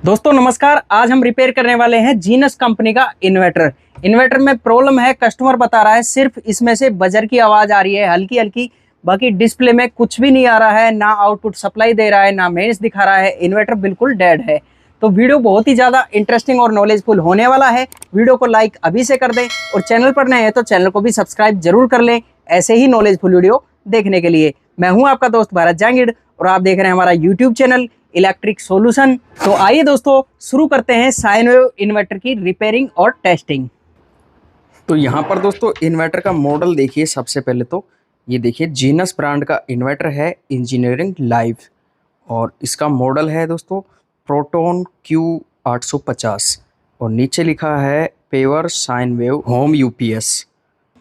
दोस्तों नमस्कार। आज हम रिपेयर करने वाले हैं जीनस कंपनी का इन्वर्टर में प्रॉब्लम है। कस्टमर बता रहा है सिर्फ इसमें से बजर की आवाज आ रही है हल्की हल्की, बाकी डिस्प्ले में कुछ भी नहीं आ रहा है, ना आउटपुट सप्लाई दे रहा है, ना मेंस दिखा रहा है। इन्वर्टर बिल्कुल डेड है। तो वीडियो बहुत ही ज्यादा इंटरेस्टिंग और नॉलेजफुल होने वाला है। वीडियो को लाइक अभी से कर दें और चैनल पर नए हैं तो चैनल को भी सब्सक्राइब जरूर कर लें ऐसे ही नॉलेजफुल वीडियो देखने के लिए। मैं हूं आपका दोस्त भारत जहांगीर और आप देख रहे हैं हमारा यूट्यूब चैनल इलेक्ट्रिक सॉल्यूशन। तो आइए दोस्तों शुरू करते हैं साइन वेव इन्वर्टर की रिपेयरिंग और टेस्टिंग। तो यहाँ पर दोस्तों इन्वर्टर का मॉडल देखिए। सबसे पहले तो ये देखिए जीनस ब्रांड का इन्वर्टर है इंजीनियरिंग लाइव और इसका मॉडल है दोस्तों प्रोटोन Q850 और नीचे लिखा है power sine wave home UPS.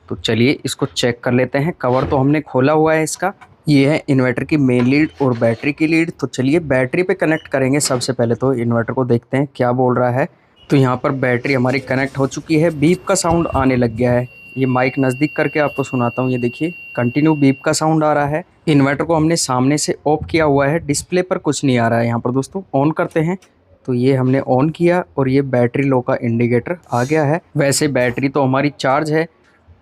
तो चलिए इसको चेक कर लेते हैं। कवर तो हमने खोला हुआ है इसका। ये है इन्वर्टर की मेन लीड और बैटरी की लीड। तो चलिए बैटरी पे कनेक्ट करेंगे। सबसे पहले तो इन्वर्टर को देखते हैं क्या बोल रहा है। तो यहाँ पर बैटरी हमारी कनेक्ट हो चुकी है। बीप का साउंड आने लग गया है। ये माइक नज़दीक करके आपको सुनाता हूँ। ये देखिए कंटिन्यू बीप का साउंड आ रहा है। इन्वर्टर को हमने सामने से ऑफ किया हुआ है। डिस्प्ले पर कुछ नहीं आ रहा है। यहाँ पर दोस्तों ऑन करते हैं तो ये हमने ऑन किया और ये बैटरी लो का इंडिकेटर आ गया है। वैसे बैटरी तो हमारी चार्ज है,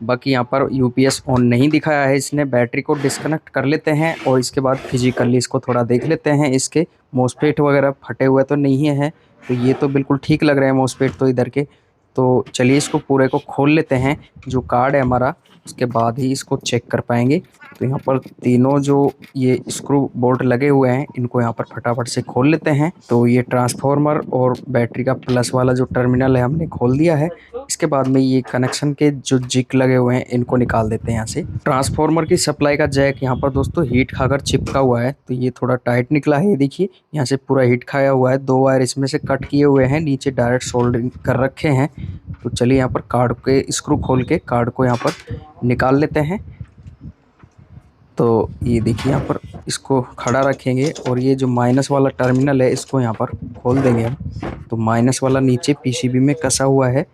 बाकी यहाँ पर यूपीएस ऑन नहीं दिखाया है इसने। बैटरी को डिस्कनेक्ट कर लेते हैं और इसके बाद फिजिकली इसको थोड़ा देख लेते हैं। इसके मोसफेट वगैरह फटे हुए तो नहीं है, तो ये तो बिल्कुल ठीक लग रहे हैं मोसफेट तो इधर के। तो चलिए इसको पूरे को खोल लेते हैं। जो कार्ड है हमारा उसके बाद ही इसको चेक कर पाएंगे। तो यहाँ पर तीनों जो ये स्क्रू बोल्ट लगे हुए हैं इनको यहाँ पर फटाफट से खोल लेते हैं। तो ये ट्रांसफार्मर और बैटरी का प्लस वाला जो टर्मिनल है हमने खोल दिया है। इसके बाद में ये कनेक्शन के जो जिक लगे हुए हैं इनको निकाल देते हैं यहाँ से। ट्रांसफार्मर की सप्लाई का जैक यहाँ पर दोस्तों हीट खाकर चिपका हुआ है, तो ये थोड़ा टाइट निकला है। ये देखिए यहाँ से पूरा हीट खाया हुआ है। 2 वायर इसमें से कट किए हुए हैं, नीचे डायरेक्ट सोल्डरिंग कर रखे हैं। तो चलिए यहाँ पर कार्ड के स्क्रू खोल के कार्ड को यहाँ पर निकाल लेते हैं। तो ये देखिए यहाँ पर इसको खड़ा रखेंगे और ये जो माइनस वाला टर्मिनल है इसको यहाँ पर खोल देंगे हम। तो माइनस वाला नीचे पीसीबी में कसा हुआ है।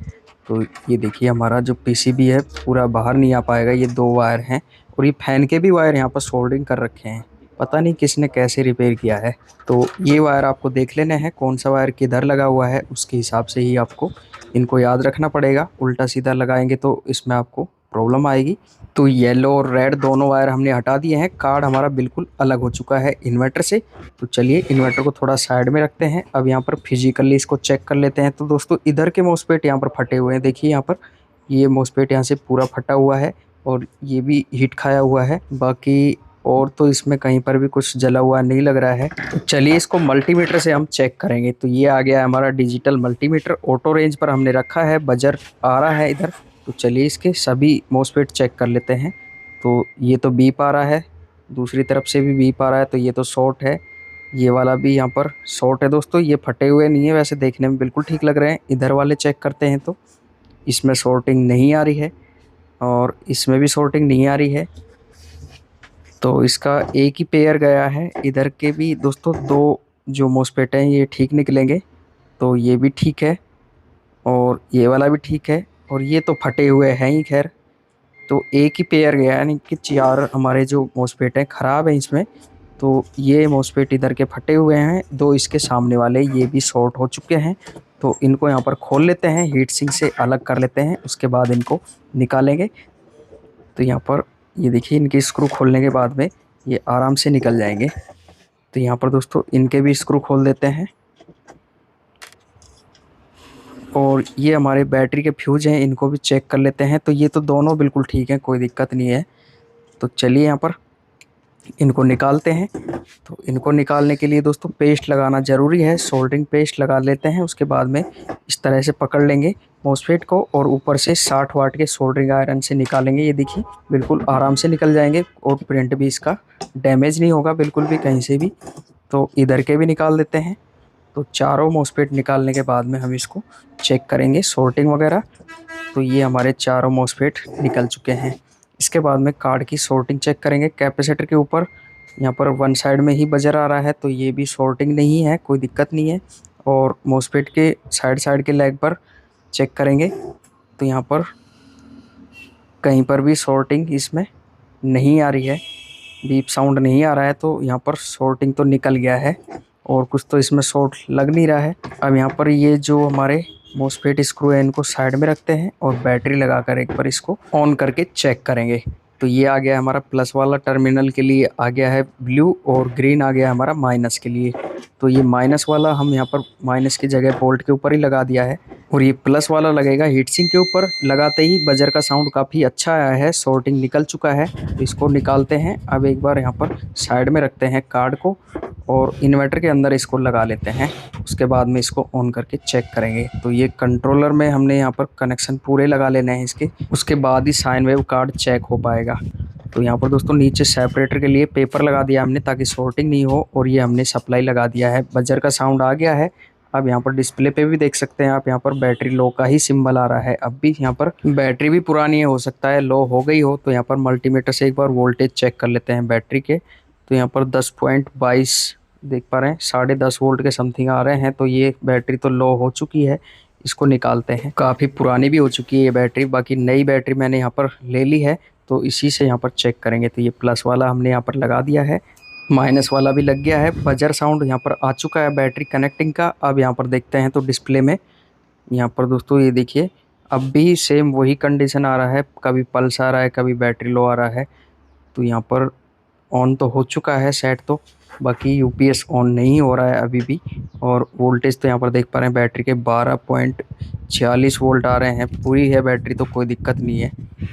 तो ये देखिए हमारा जो पीसीबी है पूरा बाहर नहीं आ पाएगा। ये 2 वायर हैं और ये फैन के भी वायर यहाँ पर सोल्डरिंग कर रखे हैं। पता नहीं किसने कैसे रिपेयर किया है। तो ये वायर आपको देख लेने हैं कौन सा वायर किधर लगा हुआ है, उसके हिसाब से ही आपको इनको याद रखना पड़ेगा। उल्टा सीधा लगाएंगे तो इसमें आपको प्रॉब्लम आएगी। तो येलो और रेड दोनों वायर हमने हटा दिए हैं। कार्ड हमारा बिल्कुल अलग हो चुका है इन्वर्टर से। तो चलिए इन्वर्टर को थोड़ा साइड में रखते हैं। अब यहाँ पर फिजिकली इसको चेक कर लेते हैं। तो दोस्तों इधर के मोसपेट यहाँ पर फटे हुए हैं। देखिए यहाँ पर ये मोसपेट यहाँ से पूरा फटा हुआ है और ये भी हीट खाया हुआ है। बाकी और तो इसमें कहीं पर भी कुछ जला हुआ नहीं लग रहा है। तो चलिए इसको मल्टीमीटर से हम चेक करेंगे। तो ये आ गया है हमारा डिजिटल मल्टीमीटर। ऑटो रेंज पर हमने रखा है, बजर आ रहा है इधर। तो चलिए इसके सभी मोसफेट चेक कर लेते हैं। तो ये तो बीप आ रहा है, दूसरी तरफ से भी बीप आ रहा है। तो ये तो शॉर्ट है, ये वाला भी यहाँ पर शॉर्ट है दोस्तों। ये फटे हुए नहीं है, वैसे देखने में बिल्कुल ठीक लग रहे हैं। इधर वाले चेक करते हैं तो इसमें शॉर्टिंग नहीं आ रही है और इसमें भी शॉर्टिंग नहीं आ रही है। तो इसका एक ही पेयर गया है। इधर के भी दोस्तों 2 जो मोसफेट हैं ये ठीक निकलेंगे। तो ये भी ठीक है और ये वाला भी ठीक है और ये तो फटे हुए हैं ही। खैर तो एक ही पेयर गया, यानी कि 4 हमारे जो मोसफेट हैं ख़राब है इसमें। तो ये मोसफेट इधर के फटे हुए हैं। 2 इसके सामने वाले ये भी शॉर्ट हो चुके हैं। तो इनको यहाँ पर खोल लेते हैं, हीट सिंक से अलग कर लेते हैं, उसके बाद इनको निकालेंगे। तो यहाँ पर ये देखिए इनके स्क्रू खोलने के बाद में ये आराम से निकल जाएंगे। तो यहाँ पर दोस्तों इनके भी स्क्रू खोल देते हैं और ये हमारे बैटरी के फ्यूज हैं इनको भी चेक कर लेते हैं। तो ये तो दोनों बिल्कुल ठीक हैं, कोई दिक्कत नहीं है। तो चलिए यहाँ पर इनको निकालते हैं। तो इनको निकालने के लिए दोस्तों पेस्ट लगाना ज़रूरी है। सोल्डरिंग पेस्ट लगा लेते हैं, उसके बाद में इस तरह से पकड़ लेंगे मोसफेट को और ऊपर से 60 वाट के सोल्डरिंग आयरन से निकालेंगे। ये देखिए बिल्कुल आराम से निकल जाएंगे और प्रिंट भी इसका डैमेज नहीं होगा बिल्कुल भी कहीं से भी। तो इधर के भी निकाल देते हैं। तो चारों मोसफेट निकालने के बाद में हम इसको चेक करेंगे सॉर्टिंग वगैरह। तो ये हमारे चारों मोसफेट निकल चुके हैं। इसके बाद में कार्ड की सॉर्टिंग चेक करेंगे। कैपेसिटर के ऊपर यहाँ पर 1 साइड में ही बजर आ रहा है, तो ये भी सॉर्टिंग नहीं है, कोई दिक्कत नहीं है। और मोसफेट के साइड के लेग पर चेक करेंगे। तो यहाँ पर कहीं पर भी सॉर्टिंग इसमें नहीं आ रही है, बीप साउंड नहीं आ रहा है। तो यहाँ पर सॉर्टिंग तो निकल गया है और कुछ तो इसमें शॉर्ट लग नहीं रहा है। अब यहाँ पर ये जो हमारे मोस्फेट स्क्रू है इनको साइड में रखते हैं और बैटरी लगाकर एक बार इसको ऑन करके चेक करेंगे। तो ये आ गया हमारा प्लस वाला टर्मिनल के लिए आ गया है ब्लू, और ग्रीन आ गया हमारा माइनस के लिए। तो ये माइनस वाला हम यहाँ पर माइनस की जगह बोल्ट के ऊपर ही लगा दिया है, और ये प्लस वाला लगेगा हीट सिंक के ऊपर। लगाते ही बजर का साउंड काफ़ी अच्छा आया है, शॉर्टिंग निकल चुका है। तो इसको निकालते हैं। अब एक बार यहाँ पर साइड में रखते हैं कार्ड को और इन्वर्टर के अंदर इसको लगा लेते हैं। उसके बाद में इसको ऑन करके चेक करेंगे। तो ये कंट्रोलर में हमने यहाँ पर कनेक्शन पूरे लगा लेने हैं इसके, उसके बाद ही साइन वेव कार्ड चेक हो पाएगा। तो यहाँ पर दोस्तों नीचे सेपरेटर के लिए पेपर लगा दिया हमने ताकि शॉर्टिंग नहीं हो, और ये हमने सप्लाई लगा दिया है। बजर का साउंड आ गया है। अब यहाँ पर डिस्प्ले पे भी देख सकते हैं आप, यहाँ पर बैटरी लो का ही सिंबल आ रहा है। अब भी यहाँ पर बैटरी भी पुरानी है, हो सकता है लो हो गई हो। तो यहाँ पर मल्टीमीटर से एक बार वोल्टेज चेक कर लेते हैं बैटरी के। तो यहाँ पर 10.22 देख पा रहे हैं, 10.5 वोल्ट के समथिंग आ रहे हैं। तो ये बैटरी तो लो हो चुकी है, इसको निकालते हैं। काफ़ी पुरानी भी हो चुकी है ये बैटरी, बाकी नई बैटरी मैंने यहाँ पर ले ली है, तो इसी से यहाँ पर चेक करेंगे। तो ये प्लस वाला हमने यहाँ पर लगा दिया है, माइनस वाला भी लग गया है। बजर साउंड यहाँ पर आ चुका है बैटरी कनेक्टिंग का। अब यहाँ पर देखते हैं तो डिस्प्ले में यहाँ पर दोस्तों ये देखिए, अब भी सेम वही कंडीशन आ रहा है, कभी पल्स आ रहा है, कभी बैटरी लो आ रहा है। तो यहाँ पर ऑन तो हो चुका है सेट, तो बाकी यूपीएस ऑन नहीं हो रहा है अभी भी। और वोल्टेज तो यहाँ पर देख पा रहे हैं बैटरी के 12.46 वोल्ट आ रहे हैं। पूरी है बैटरी, तो कोई दिक्कत नहीं है।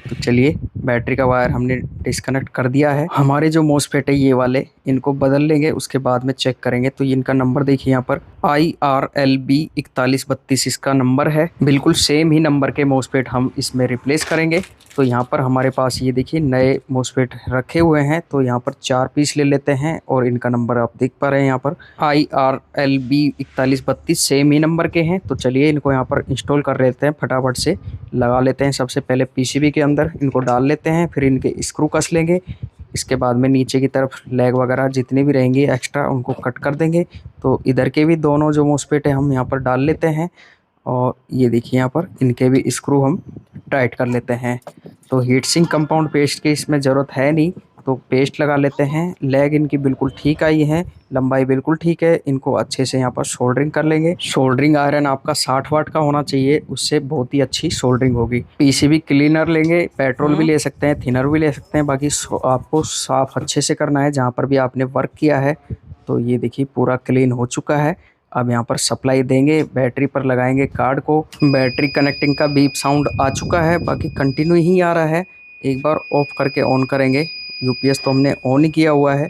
तो चलिए, बैटरी का वायर हमने डिस्कनेक्ट कर दिया है। हमारे जो मोस्फेट है ये वाले, इनको बदल लेंगे, उसके बाद में चेक करेंगे। तो इनका नंबर देखिए यहाँ पर IRLB 4132 इसका नंबर है। बिल्कुल सेम ही नंबर के मोस्फेट हम इसमें रिप्लेस करेंगे। तो यहाँ पर हमारे पास ये देखिए नए मोस्फेट रखे हुए हैं। तो यहाँ पर 4 पीस ले लेते हैं, और इनका नंबर आप देख पा रहे हैं यहाँ पर IRLB 4132 सेम ही नंबर के हैं। तो चलिए इनको यहाँ पर इंस्टॉल कर लेते हैं, फटाफट से लगा लेते हैं। सबसे पहले पीसीबी के अंदर इनको डाल लेते हैं, फिर इनके स्क्रू कस लेंगे। इसके बाद में नीचे की तरफ लेग वगैरह जितने भी रहेंगे एक्स्ट्रा उनको कट कर देंगे। तो इधर के भी दोनों जो मोस्फेट है हम यहाँ पर डाल लेते हैं, और ये देखिए यहाँ पर इनके भी स्क्रू हम टाइट कर लेते हैं। तो हीट सिंक कंपाउंड पेस्ट की इसमें ज़रूरत है नहीं, तो पेस्ट लगा लेते हैं। लेग इनकी बिल्कुल ठीक आई है, लंबाई बिल्कुल ठीक है। इनको अच्छे से यहाँ पर सोल्डरिंग कर लेंगे। सोल्डरिंग आयरन आपका 60 वाट का होना चाहिए, उससे बहुत ही अच्छी सोल्डरिंग होगी। पीसीबी क्लीनर लेंगे, पेट्रोल भी ले सकते हैं, थिनर भी ले सकते हैं। बाकी आपको साफ अच्छे से करना है जहाँ पर भी आपने वर्क किया है। तो ये देखिए पूरा क्लीन हो चुका है। अब यहाँ पर सप्लाई देंगे, बैटरी पर लगाएंगे कार्ड को। बैटरी कनेक्टिंग का बीप साउंड आ चुका है, बाकी कंटिन्यू ही आ रहा है। एक बार ऑफ करके ऑन करेंगे। यूपीएस तो हमने ऑन ही किया हुआ है,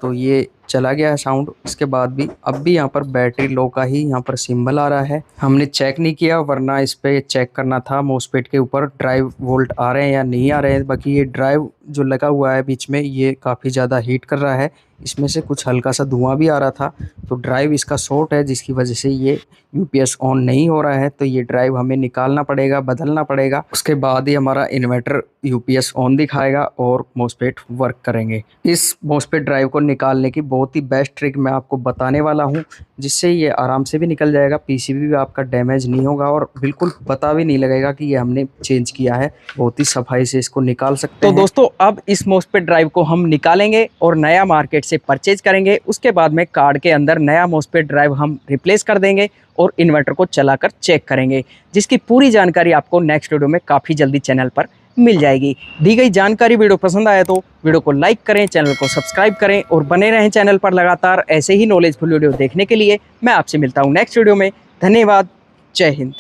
तो ये चला गया है साउंड। इसके बाद भी अब भी यहाँ पर बैटरी लो का ही यहाँ पर सिंबल आ रहा है। हमने चेक नहीं किया, वरना इस पे चेक करना था मोस्फेट के ऊपर ड्राइव वोल्ट आ रहे हैं या नहीं आ रहे हैं। बाकी ये ड्राइव जो लगा हुआ है बीच में, ये काफ़ी ज़्यादा हीट कर रहा है। इसमें से कुछ हल्का सा धुआं भी आ रहा था। तो ड्राइव इसका शॉर्ट है, जिसकी वजह से ये यूपीएस ऑन नहीं हो रहा है। तो ये ड्राइव हमें निकालना पड़ेगा, बदलना पड़ेगा। उसके बाद ही हमारा इन्वर्टर यूपीएस ऑन दिखाएगा और मोस्फेट वर्क करेंगे। इस मोस्फेट ड्राइव को निकालने की बहुत ही बेस्ट ट्रिक मैं आपको बताने वाला हूँ, जिससे ये आराम से भी निकल जाएगा, पीसीबी भी आपका डैमेज नहीं होगा, और बिल्कुल पता भी नहीं लगेगा कि ये हमने चेंज किया है। बहुत ही सफाई से इसको निकाल सकते हैं। तो दोस्तों, अब इस मोस्फेट ड्राइव को हम निकालेंगे और नया मार्केट से परचेज करेंगे। उसके बाद में कार्ड के अंदर नया मोस्फेट ड्राइव हम रिप्लेस कर देंगे और इन्वर्टर को चलाकर चेक करेंगे, जिसकी पूरी जानकारी आपको नेक्स्ट वीडियो में काफ़ी जल्दी चैनल पर मिल जाएगी। दी गई जानकारी वीडियो पसंद आए तो वीडियो को लाइक करें, चैनल को सब्सक्राइब करें, और बने रहें चैनल पर लगातार ऐसे ही नॉलेजफुल वीडियो देखने के लिए। मैं आपसे मिलता हूं नेक्स्ट वीडियो में। धन्यवाद। जय हिंद।